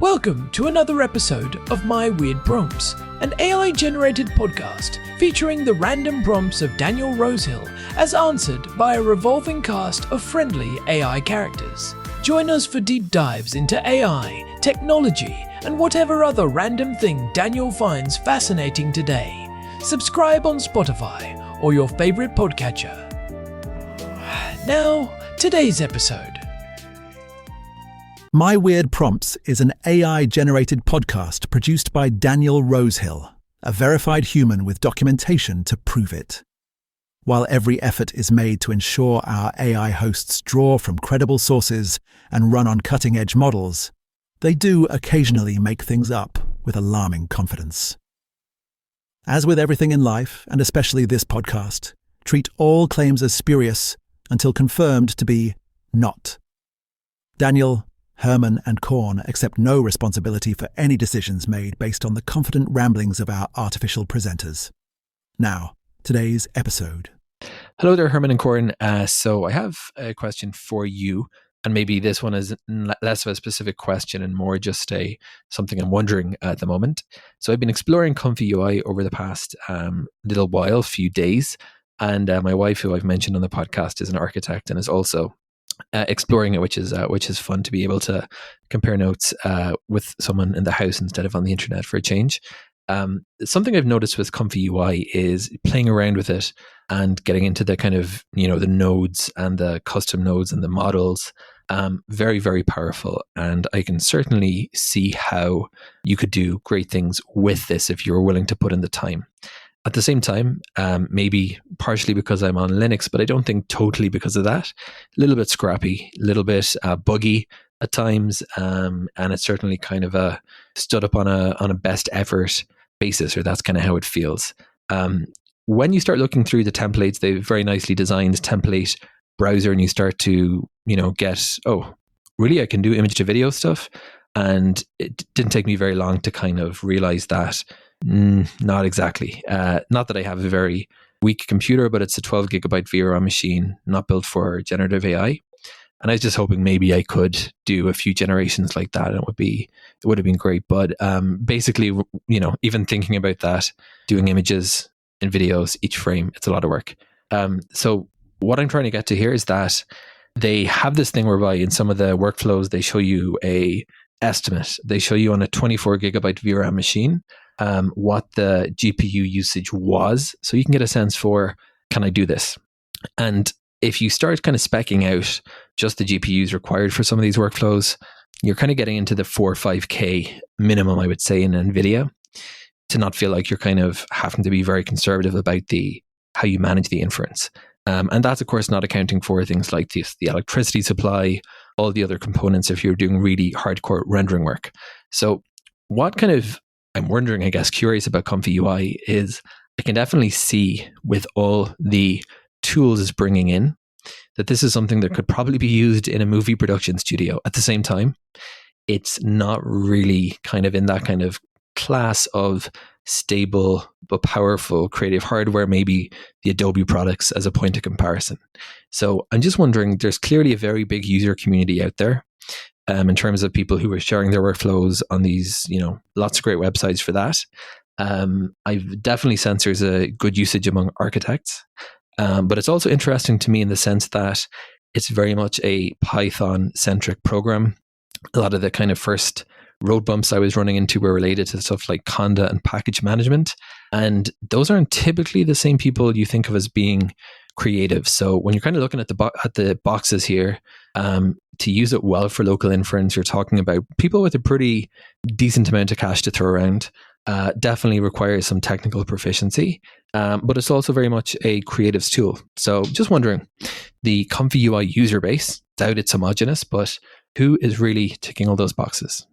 Welcome to another episode of My Weird Prompts, an AI-generated podcast featuring the random prompts of Daniel Rosehill as answered by a revolving cast of friendly AI characters. Join us for deep dives into AI, technology, and whatever other random thing Daniel finds fascinating today. Subscribe on Spotify or your favorite podcatcher. Now, today's episode. My Weird Prompts is an AI-generated podcast produced by Daniel Rosehill, a verified human with documentation to prove it. While every effort is made to ensure our AI hosts draw from credible sources and run on cutting-edge models, they do occasionally make things up with alarming confidence. As with everything in life, and especially this podcast, treat all claims as spurious until confirmed to be not. Daniel, Herman and Corn accept no responsibility for any decisions made based on the confident ramblings of our artificial presenters. Now, today's episode. Hello there, Herman and Corn. So I have a question for you, and maybe this one is less of a specific question and more just something I'm wondering at the moment. So I've been exploring ComfyUI over the past little while, few days, and my wife, who I've mentioned on the podcast, is an architect and is also exploring it, which is fun to be able to compare notes with someone in the house instead of on the internet for a change. Something I've noticed with ComfyUI is playing around with it and getting into the kind of, the nodes and the custom nodes and the models. Very, very powerful. And I can certainly see how you could do great things with this if you're willing to put in the time. At the same time, maybe partially because I'm on Linux, but I don't think totally because of that. A little bit scrappy, a little bit buggy at times, and it's certainly kind of stood up on a best effort basis, or that's kind of how it feels. When you start looking through the templates, they've very nicely designed template browser, and you start to get, oh, really, I can do image to video stuff, and it didn't take me very long to kind of realize that. Not exactly. Not that I have a very weak computer, but it's a 12 gigabyte VRAM machine, not built for generative AI. And I was just hoping maybe I could do a few generations like that, and it would have been great. But basically, even thinking about that, doing images and videos, each frame, it's a lot of work. So what I'm trying to get to here is that they have this thing whereby in some of the workflows, they show you a estimate. They show you on a 24 gigabyte VRAM machine what the GPU usage was, so you can get a sense for, can I do this? And if you start kind of speccing out just the GPUs required for some of these workflows, you're kind of getting into the 4 or 5K minimum, I would say, in NVIDIA, to not feel like you're kind of having to be very conservative about how you manage the inference. And that's, of course, not accounting for things like the electricity supply, all the other components if you're doing really hardcore rendering work. So what kind of, I'm wondering, I guess, curious about ComfyUI is I can definitely see with all the tools it's bringing in that this is something that could probably be used in a movie production studio. At the same time, it's not really kind of in that kind of class of stable but powerful creative hardware, maybe the Adobe products as a point of comparison. So I'm just wondering, there's clearly a very big user community out there. In terms of people who are sharing their workflows on these, lots of great websites for that. I've definitely sensed there's a good usage among architects, but it's also interesting to me in the sense that it's very much a Python-centric program. A lot of the kind of first road bumps I was running into were related to stuff like Conda and package management, and those aren't typically the same people you think of as being creative. So when you're kind of looking at the boxes here, to use it well for local inference, you're talking about people with a pretty decent amount of cash to throw around. Definitely requires some technical proficiency, but it's also very much a creatives tool. So just wondering, the ComfyUI user base, doubt it's homogenous, but who is really ticking all those boxes?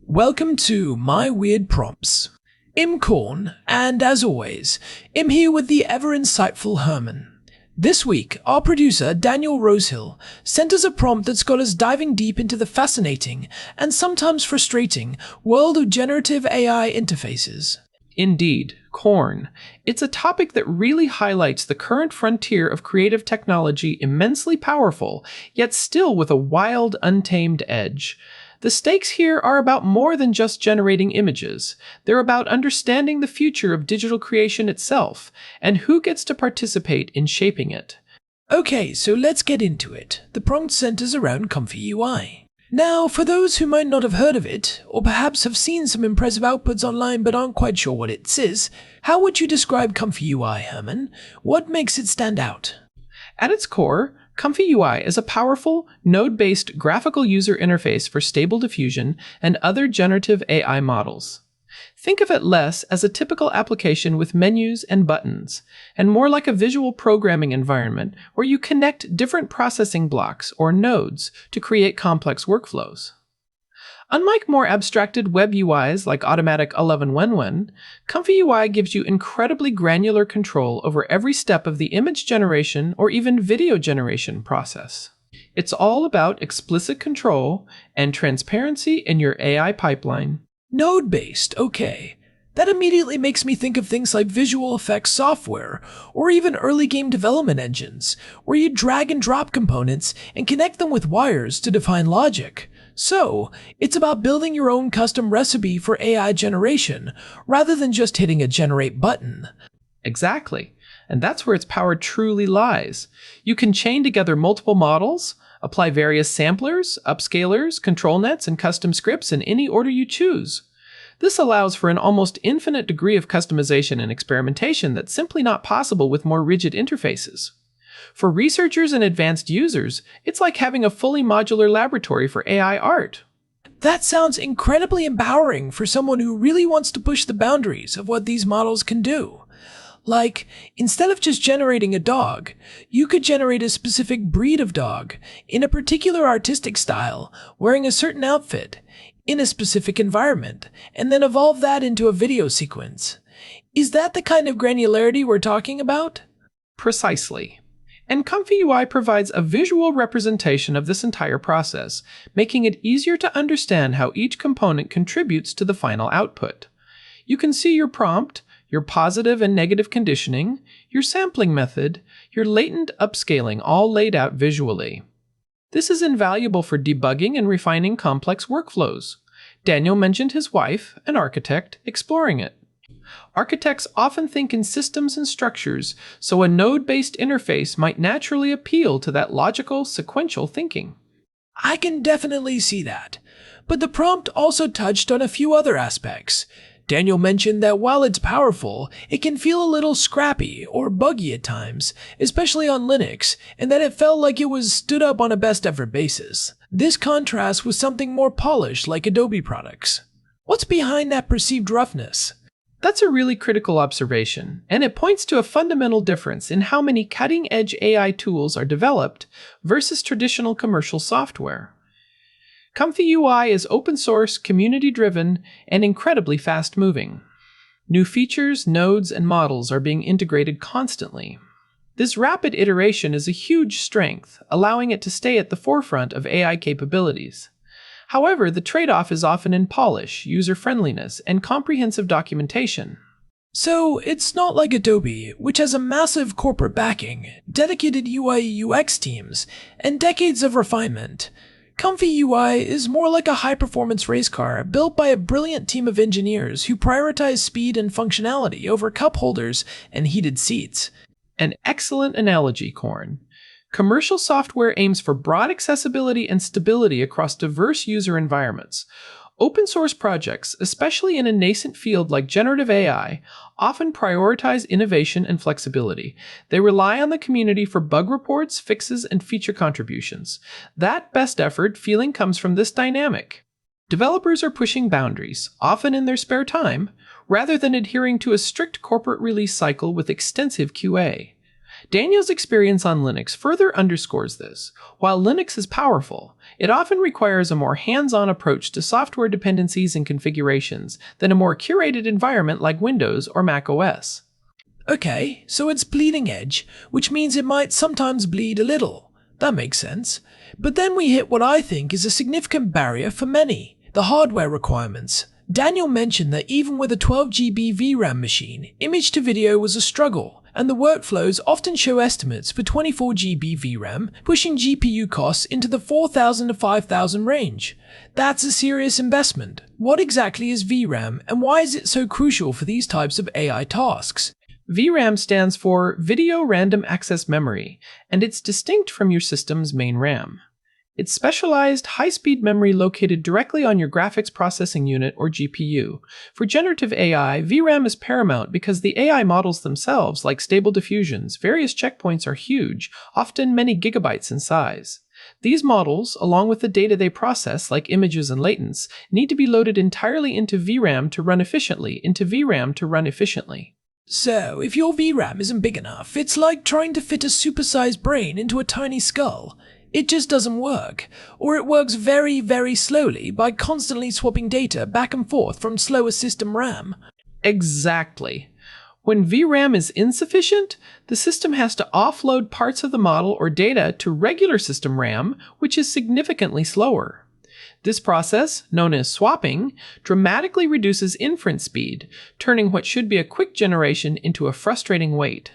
Welcome to My Weird Prompts. I'm Corn, and as always, I'm here with the ever-insightful Herman. This week, our producer, Daniel Rosehill, sent us a prompt that's got us diving deep into the fascinating and sometimes frustrating world of generative AI interfaces. Indeed, Corn. It's a topic that really highlights the current frontier of creative technology, immensely powerful, yet still with a wild, untamed edge. The stakes here are about more than just generating images. They're about understanding the future of digital creation itself and who gets to participate in shaping it. Okay, so let's get into it. The prompt centers around ComfyUI. Now, for those who might not have heard of it, or perhaps have seen some impressive outputs online but aren't quite sure what it is, how would you describe ComfyUI, Herman? What makes it stand out? At its core, ComfyUI is a powerful, node-based graphical user interface for Stable Diffusion and other generative AI models. Think of it less as a typical application with menus and buttons, and more like a visual programming environment where you connect different processing blocks or nodes to create complex workflows. Unlike more abstracted web UIs like Automatic 1111, ComfyUI gives you incredibly granular control over every step of the image generation or even video generation process. It's all about explicit control and transparency in your AI pipeline. Node-based, okay. That immediately makes me think of things like visual effects software, or even early game development engines, where you drag and drop components and connect them with wires to define logic. So, it's about building your own custom recipe for AI generation, rather than just hitting a generate button. Exactly. And that's where its power truly lies. You can chain together multiple models, apply various samplers, upscalers, control nets, and custom scripts in any order you choose. This allows for an almost infinite degree of customization and experimentation that's simply not possible with more rigid interfaces. For researchers and advanced users, it's like having a fully modular laboratory for AI art. That sounds incredibly empowering for someone who really wants to push the boundaries of what these models can do. Like, instead of just generating a dog, you could generate a specific breed of dog, in a particular artistic style, wearing a certain outfit, in a specific environment, and then evolve that into a video sequence. Is that the kind of granularity we're talking about? Precisely. And ComfyUI provides a visual representation of this entire process, making it easier to understand how each component contributes to the final output. You can see your prompt, your positive and negative conditioning, your sampling method, your latent upscaling all laid out visually. This is invaluable for debugging and refining complex workflows. Daniel mentioned his wife, an architect, exploring it. Architects often think in systems and structures, so a node-based interface might naturally appeal to that logical, sequential thinking. I can definitely see that. But the prompt also touched on a few other aspects. Daniel mentioned that while it's powerful, it can feel a little scrappy or buggy at times, especially on Linux, and that it felt like it was stood up on a best effort basis. This contrasts with something more polished like Adobe products. What's behind that perceived roughness? That's a really critical observation, and it points to a fundamental difference in how many cutting-edge AI tools are developed versus traditional commercial software. ComfyUI is open source, community-driven, and incredibly fast-moving. New features, nodes, and models are being integrated constantly. This rapid iteration is a huge strength, allowing it to stay at the forefront of AI capabilities. However, the trade-off is often in polish, user-friendliness, and comprehensive documentation. So, it's not like Adobe, which has a massive corporate backing, dedicated UI/UX teams, and decades of refinement. ComfyUI is more like a high-performance race car built by a brilliant team of engineers who prioritize speed and functionality over cup holders and heated seats. An excellent analogy, Corn. Commercial software aims for broad accessibility and stability across diverse user environments. Open source projects, especially in a nascent field like generative AI, often prioritize innovation and flexibility. They rely on the community for bug reports, fixes, and feature contributions. That best effort feeling comes from this dynamic. Developers are pushing boundaries, often in their spare time, rather than adhering to a strict corporate release cycle with extensive QA. Daniel's experience on Linux further underscores this. While Linux is powerful, it often requires a more hands-on approach to software dependencies and configurations than a more curated environment like Windows or Mac OS. Okay, so it's bleeding edge, which means it might sometimes bleed a little. That makes sense. But then we hit what I think is a significant barrier for many, the hardware requirements. Daniel mentioned that even with a 12 GB VRAM machine, image to video was a struggle, and the workflows often show estimates for 24 GB VRAM, pushing GPU costs into the 4,000 to 5,000 range. That's a serious investment. What exactly is VRAM, and why is it so crucial for these types of AI tasks? VRAM stands for Video Random Access Memory, and it's distinct from your system's main RAM. It's specialized, high-speed memory located directly on your graphics processing unit or GPU. For generative AI, VRAM is paramount because the AI models themselves, like Stable Diffusion's various checkpoints, are huge, often many gigabytes in size. These models, along with the data they process, like images and latents, need to be loaded entirely into VRAM to run efficiently. So, if your VRAM isn't big enough, it's like trying to fit a supersized brain into a tiny skull. It just doesn't work, or it works very, very slowly by constantly swapping data back and forth from slower system RAM. Exactly. When VRAM is insufficient, the system has to offload parts of the model or data to regular system RAM, which is significantly slower. This process, known as swapping, dramatically reduces inference speed, turning what should be a quick generation into a frustrating wait.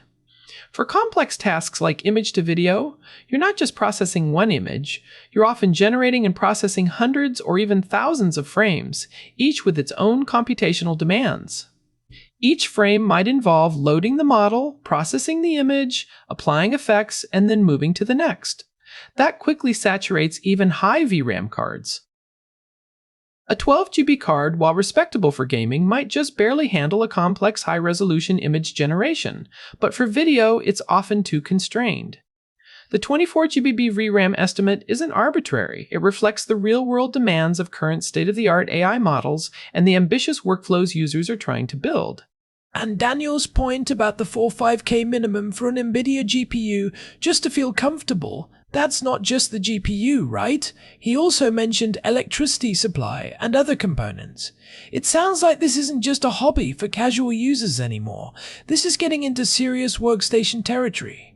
For complex tasks like image to video, you're not just processing one image, you're often generating and processing hundreds or even thousands of frames, each with its own computational demands. Each frame might involve loading the model, processing the image, applying effects, and then moving to the next. That quickly saturates even high VRAM cards. A 12 GB card, while respectable for gaming, might just barely handle a complex high-resolution image generation, but for video, it's often too constrained. The 24 GB VRAM estimate isn't arbitrary. It reflects the real-world demands of current state-of-the-art AI models and the ambitious workflows users are trying to build. And Daniel's point about the 4-5K minimum for an NVIDIA GPU just to feel comfortable, that's not just the GPU, right? He also mentioned electricity supply and other components. It sounds like this isn't just a hobby for casual users anymore. This is getting into serious workstation territory.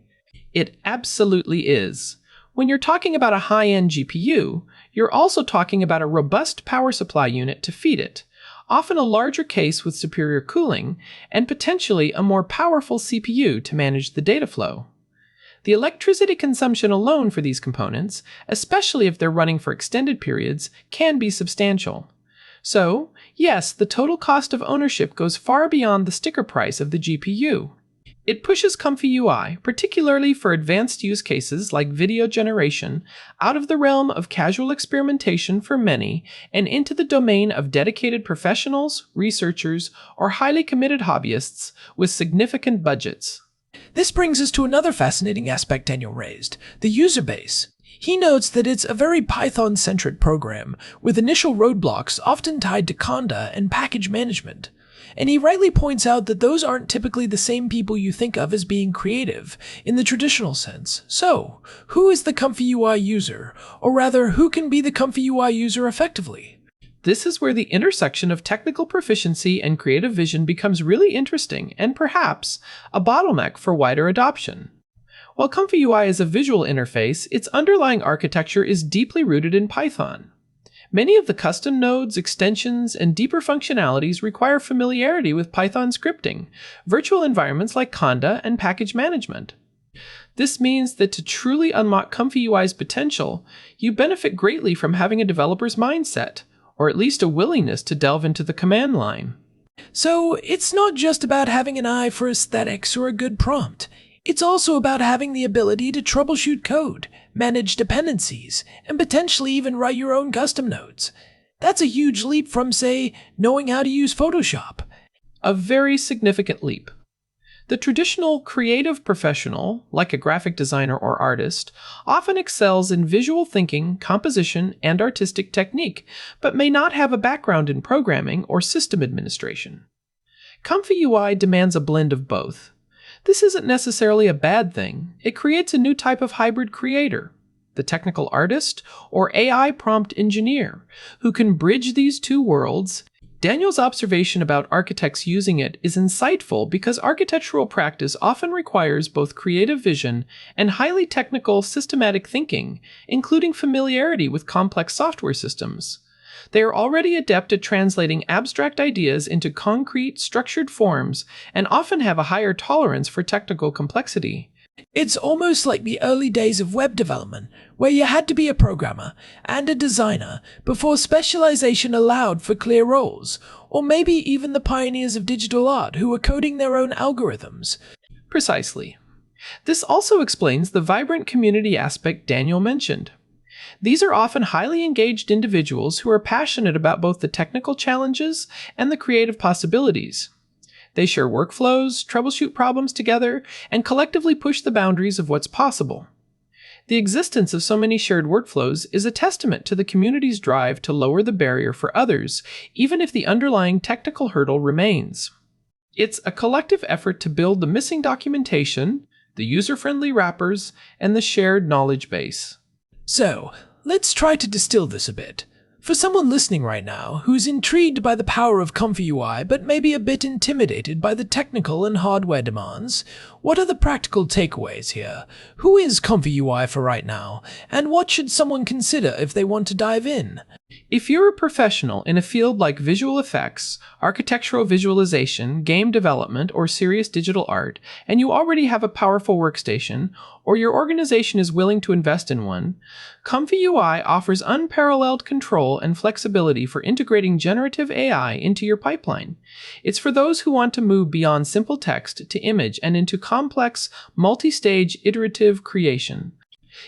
It absolutely is. When you're talking about a high-end GPU, you're also talking about a robust power supply unit to feed it, often a larger case with superior cooling, and potentially a more powerful CPU to manage the data flow. The electricity consumption alone for these components, especially if they're running for extended periods, can be substantial. So, yes, the total cost of ownership goes far beyond the sticker price of the GPU. It pushes ComfyUI, particularly for advanced use cases like video generation, out of the realm of casual experimentation for many and into the domain of dedicated professionals, researchers, or highly committed hobbyists with significant budgets. This brings us to another fascinating aspect Daniel raised, the user base. He notes that it's a very Python-centric program, with initial roadblocks often tied to conda and package management. And he rightly points out that those aren't typically the same people you think of as being creative, in the traditional sense. So, who is the ComfyUI user? Or rather, who can be the ComfyUI user effectively? This is where the intersection of technical proficiency and creative vision becomes really interesting and perhaps a bottleneck for wider adoption. While ComfyUI is a visual interface, its underlying architecture is deeply rooted in Python. Many of the custom nodes, extensions, and deeper functionalities require familiarity with Python scripting, virtual environments like conda, and package management. This means that to truly unlock ComfyUI's potential, you benefit greatly from having a developer's mindset, or at least a willingness to delve into the command line. So, it's not just about having an eye for aesthetics or a good prompt. It's also about having the ability to troubleshoot code, manage dependencies, and potentially even write your own custom nodes. That's a huge leap from, say, knowing how to use Photoshop. A very significant leap. The traditional creative professional, like a graphic designer or artist, often excels in visual thinking, composition, and artistic technique, but may not have a background in programming or system administration. ComfyUI demands a blend of both. This isn't necessarily a bad thing. It creates a new type of hybrid creator, the technical artist or AI prompt engineer, who can bridge these two worlds. Daniel's observation about architects using it is insightful because architectural practice often requires both creative vision and highly technical systematic thinking, including familiarity with complex software systems. They are already adept at translating abstract ideas into concrete, structured forms and often have a higher tolerance for technical complexity. It's almost like the early days of web development, where you had to be a programmer and a designer before specialization allowed for clear roles, or maybe even the pioneers of digital art who were coding their own algorithms. Precisely. This also explains the vibrant community aspect Daniel mentioned. These are often highly engaged individuals who are passionate about both the technical challenges and the creative possibilities. They share workflows, troubleshoot problems together, and collectively push the boundaries of what's possible. The existence of so many shared workflows is a testament to the community's drive to lower the barrier for others, even if the underlying technical hurdle remains. It's a collective effort to build the missing documentation, the user-friendly wrappers, and the shared knowledge base. So, let's try to distill this a bit. For someone listening right now who's intrigued by the power of ComfyUI but maybe a bit intimidated by the technical and hardware demands, what are the practical takeaways here? Who is ComfyUI for right now, and what should someone consider if they want to dive in? If you're a professional in a field like visual effects, architectural visualization, game development, or serious digital art, and you already have a powerful workstation, or your organization is willing to invest in one, ComfyUI offers unparalleled control and flexibility for integrating generative AI into your pipeline. It's for those who want to move beyond simple text to image and into complex, multi-stage iterative creation.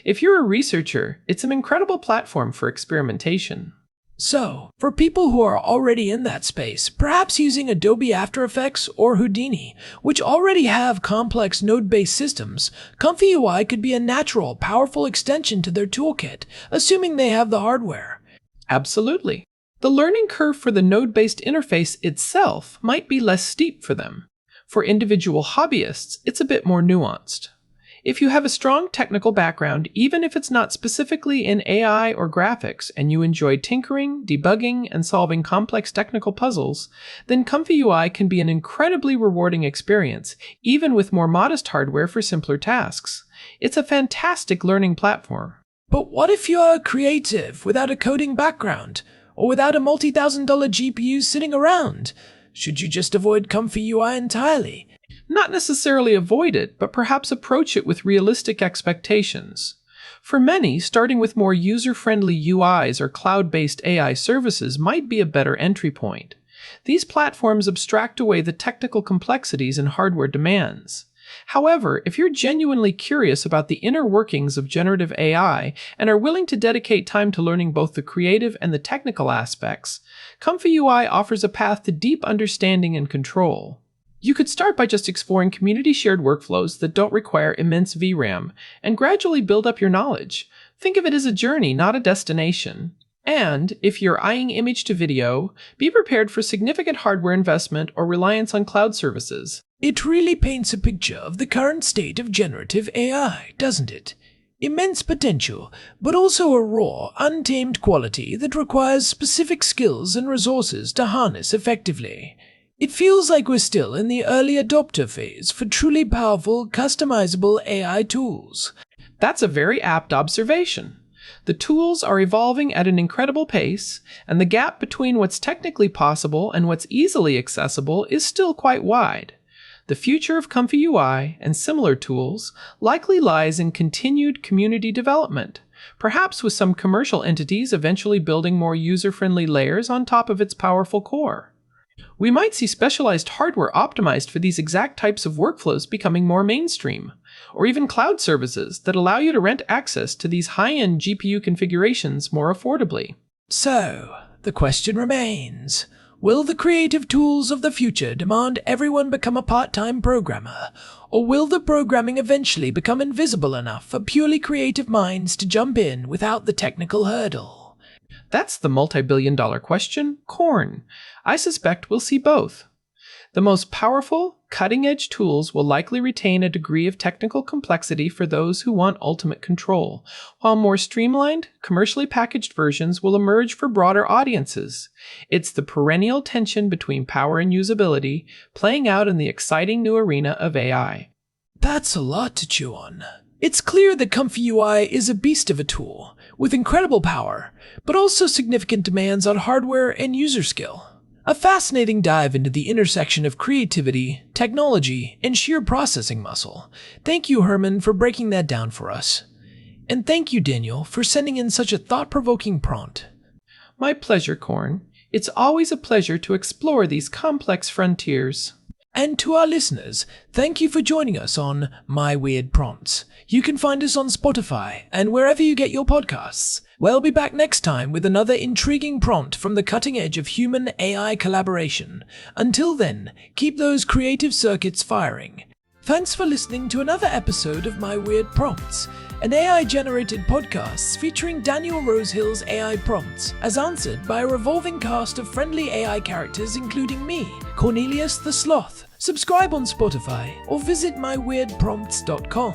If you're a researcher, it's an incredible platform for experimentation. So, for people who are already in that space, perhaps using Adobe After Effects or Houdini, which already have complex node-based systems, ComfyUI could be a natural, powerful extension to their toolkit, assuming they have the hardware. Absolutely. The learning curve for the node-based interface itself might be less steep for them. For individual hobbyists, it's a bit more nuanced. If you have a strong technical background, even if it's not specifically in AI or graphics, and you enjoy tinkering, debugging, and solving complex technical puzzles, then ComfyUI can be an incredibly rewarding experience, even with more modest hardware for simpler tasks. It's a fantastic learning platform. But what if you're a creative without a coding background, or without a multi-$1,000 GPU sitting around? Should you just avoid ComfyUI entirely? Not necessarily avoid it, but perhaps approach it with realistic expectations. For many, starting with more user-friendly UIs or cloud-based AI services might be a better entry point. These platforms abstract away the technical complexities and hardware demands. However, if you're genuinely curious about the inner workings of generative AI and are willing to dedicate time to learning both the creative and the technical aspects, ComfyUI offers a path to deep understanding and control. You could start by just exploring community-shared workflows that don't require immense VRAM, and gradually build up your knowledge. Think of it as a journey, not a destination. And, if you're eyeing image to video, be prepared for significant hardware investment or reliance on cloud services. It really paints a picture of the current state of generative AI, doesn't it? Immense potential, but also a raw, untamed quality that requires specific skills and resources to harness effectively. It feels like we're still in the early adopter phase for truly powerful, customizable AI tools. That's a very apt observation. The tools are evolving at an incredible pace, and the gap between what's technically possible and what's easily accessible is still quite wide. The future of ComfyUI and similar tools likely lies in continued community development, perhaps with some commercial entities eventually building more user-friendly layers on top of its powerful core. We might see specialized hardware optimized for these exact types of workflows becoming more mainstream, or even cloud services that allow you to rent access to these high-end GPU configurations more affordably. So, the question remains, will the creative tools of the future demand everyone become a part-time programmer, or will the programming eventually become invisible enough for purely creative minds to jump in without the technical hurdle? That's the multi-billion-dollar question, Corn. I suspect we'll see both. The most powerful, cutting-edge tools will likely retain a degree of technical complexity for those who want ultimate control, while more streamlined, commercially packaged versions will emerge for broader audiences. It's the perennial tension between power and usability, playing out in the exciting new arena of AI. That's a lot to chew on. It's clear that ComfyUI is a beast of a tool, with incredible power, but also significant demands on hardware and user skill. A fascinating dive into the intersection of creativity, technology, and sheer processing muscle. Thank you, Herman, for breaking that down for us. And thank you, Daniel, for sending in such a thought-provoking prompt. My pleasure, Corn. It's always a pleasure to explore these complex frontiers. And to our listeners, thank you for joining us on My Weird Prompts. You can find us on Spotify and wherever you get your podcasts. We'll be back next time with another intriguing prompt from the cutting edge of human-AI collaboration. Until then, keep those creative circuits firing. Thanks for listening to another episode of My Weird Prompts, an AI-generated podcast featuring Daniel Rosehill's AI prompts as answered by a revolving cast of friendly AI characters including me, Cornelius the Sloth. Subscribe on Spotify or visit myweirdprompts.com.